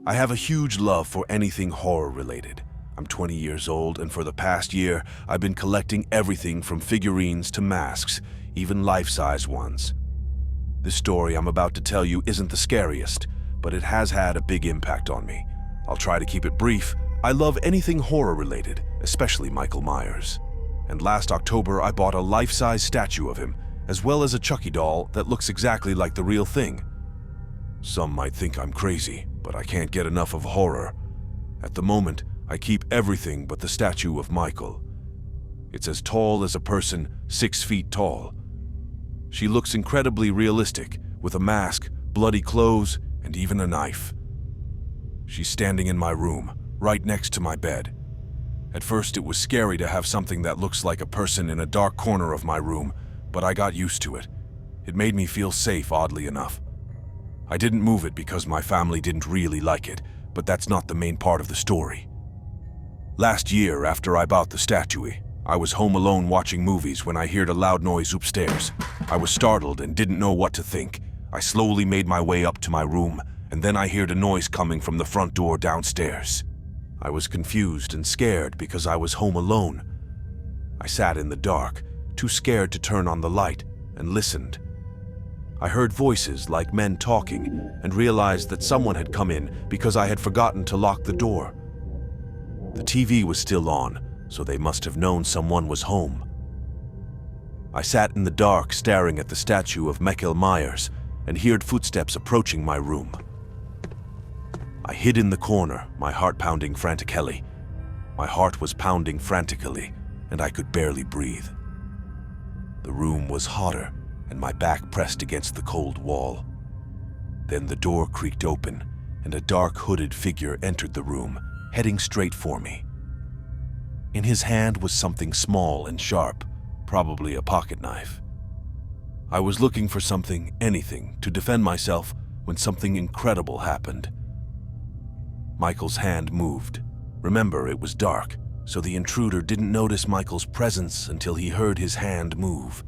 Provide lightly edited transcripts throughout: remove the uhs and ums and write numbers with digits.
I have a huge love for anything horror-related. I'm 20 years old, and for the past year, I've been collecting everything from figurines to masks, even life-size ones. This story I'm about to tell you isn't the scariest, but it has had a big impact on me. I'll try to keep it brief. I love anything horror-related, especially Michael Myers. And last October, I bought a life-size statue of him, as well as a Chucky doll that looks exactly like the real thing. Some might think I'm crazy, but I can't get enough of horror. At the moment, I keep everything but the statue of Michael. It's as tall as a person, 6 feet tall. She looks incredibly realistic, with a mask, bloody clothes, and even a knife. She's standing in my room, right next to my bed. At first, it was scary to have something that looks like a person in a dark corner of my room, but I got used to it. It made me feel safe, oddly enough. I didn't move it because my family didn't really like it, but that's not the main part of the story. Last year, after I bought the statue, I was home alone watching movies when I heard a loud noise upstairs. I was startled and didn't know what to think. I slowly made my way up to my room, and then I heard a noise coming from the front door downstairs. I was confused and scared because I was home alone. I sat in the dark, too scared to turn on the light, and listened. I heard voices like men talking and realized that someone had come in because I had forgotten to lock the door. The TV was still on, so they must have known someone was home. I sat in the dark staring at the statue of Michael Myers and heard footsteps approaching my room. I hid in the corner, my heart pounding frantically. My heart was pounding frantically, and I could barely breathe. The room was hotter, and my back pressed against the cold wall. Then the door creaked open, and a dark hooded figure entered the room, heading straight for me. In his hand was something small and sharp, probably a pocket knife. I was looking for something, anything, to defend myself when something incredible happened. Michael's hand moved. Remember, it was dark, so the intruder didn't notice Michael's presence until he heard his hand move.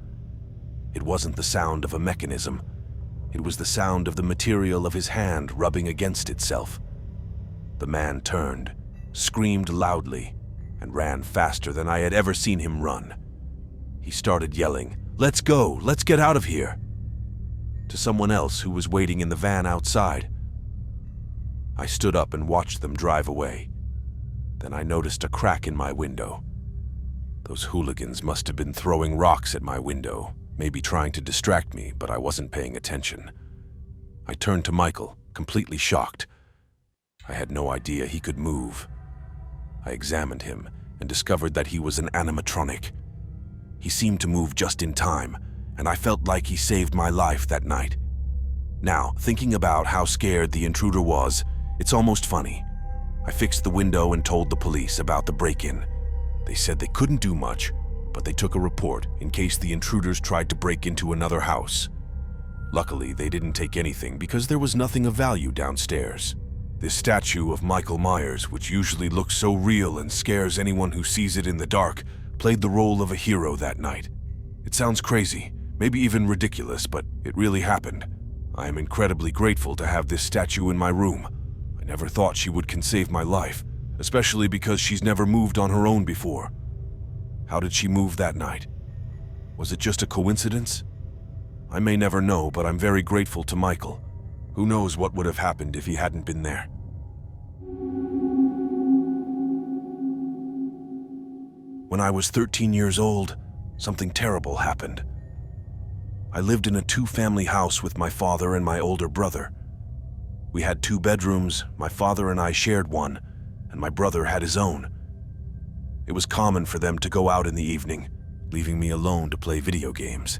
It wasn't the sound of a mechanism. It was the sound of the material of his hand rubbing against itself. The man turned, screamed loudly, and ran faster than I had ever seen him run. He started yelling, "Let's go! Let's get out of here!" to someone else who was waiting in the van outside. I stood up and watched them drive away. Then I noticed a crack in my window. Those hooligans must have been throwing rocks at my window, maybe trying to distract me, but I wasn't paying attention. I turned to Michael, completely shocked. I had no idea he could move. I examined him and discovered that he was an animatronic. He seemed to move just in time, and I felt like he saved my life that night. Now, thinking about how scared the intruder was, it's almost funny. I fixed the window and told the police about the break-in. They said they couldn't do much, but they took a report in case the intruders tried to break into another house. Luckily, they didn't take anything because there was nothing of value downstairs. This statue of Michael Myers, which usually looks so real and scares anyone who sees it in the dark, played the role of a hero that night. It sounds crazy, maybe even ridiculous, but it really happened. I am incredibly grateful to have this statue in my room. I never thought she can save my life, especially because she's never moved on her own before. How did she move that night? Was it just a coincidence? I may never know, but I'm very grateful to Michael. Who knows what would have happened if he hadn't been there? When I was 13 years old, something terrible happened. I lived in a 2-family house with my father and my older brother. We had 2 bedrooms, my father and I shared one, and my brother had his own. It was common for them to go out in the evening, leaving me alone to play video games.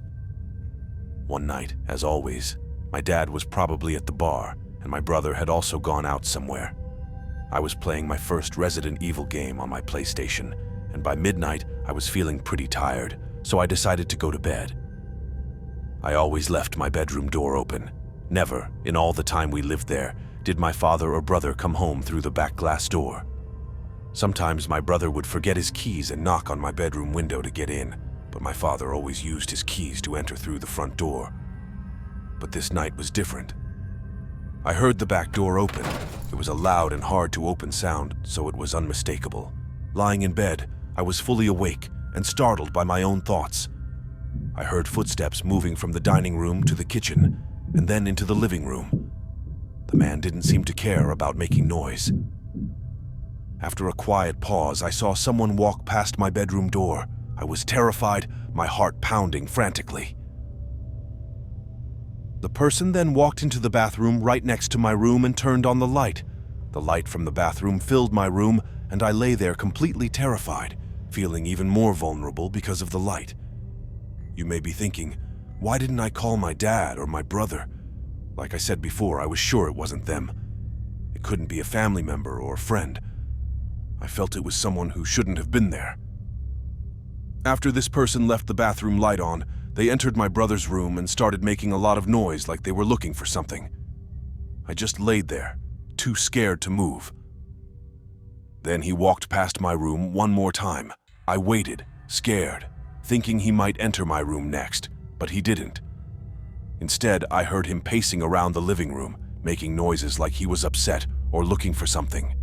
One night, as always, my dad was probably at the bar, and my brother had also gone out somewhere. I was playing my first Resident Evil game on my PlayStation, and by midnight, I was feeling pretty tired, so I decided to go to bed. I always left my bedroom door open. Never, in all the time we lived there, did my father or brother come home through the back glass door. Sometimes my brother would forget his keys and knock on my bedroom window to get in, but my father always used his keys to enter through the front door. But this night was different. I heard the back door open. It was a loud and hard-to-open sound, so it was unmistakable. Lying in bed, I was fully awake and startled by my own thoughts. I heard footsteps moving from the dining room to the kitchen, and then into the living room. The man didn't seem to care about making noise. After a quiet pause, I saw someone walk past my bedroom door. I was terrified, my heart pounding frantically. The person then walked into the bathroom right next to my room and turned on the light. The light from the bathroom filled my room, and I lay there completely terrified, feeling even more vulnerable because of the light. You may be thinking, why didn't I call my dad or my brother? Like I said before, I was sure it wasn't them. It couldn't be a family member or a friend. I felt it was someone who shouldn't have been there. After this person left the bathroom light on, they entered my brother's room and started making a lot of noise like they were looking for something. I just laid there, too scared to move. Then he walked past my room one more time. I waited, scared, thinking he might enter my room next, but he didn't. Instead, I heard him pacing around the living room, making noises like he was upset or looking for something.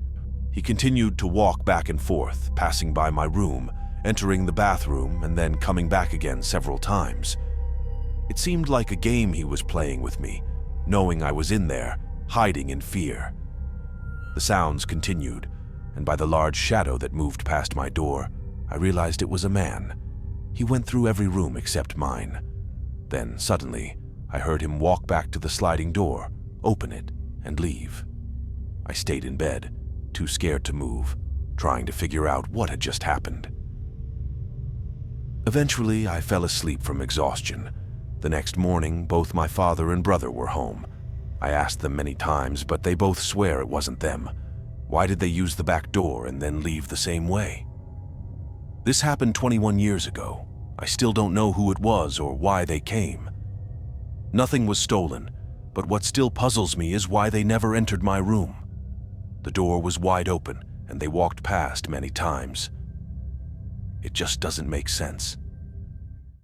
He continued to walk back and forth, passing by my room, entering the bathroom, and then coming back again several times. It seemed like a game he was playing with me, knowing I was in there, hiding in fear. The sounds continued, and by the large shadow that moved past my door, I realized it was a man. He went through every room except mine. Then, suddenly, I heard him walk back to the sliding door, open it, and leave. I stayed in bed, too scared to move, trying to figure out what had just happened. Eventually, I fell asleep from exhaustion. The next morning, both my father and brother were home. I asked them many times, but they both swear it wasn't them. Why did they use the back door and then leave the same way? This happened 21 years ago. I still don't know who it was or why they came. Nothing was stolen, but what still puzzles me is why they never entered my room. The door was wide open, and they walked past many times. It just doesn't make sense.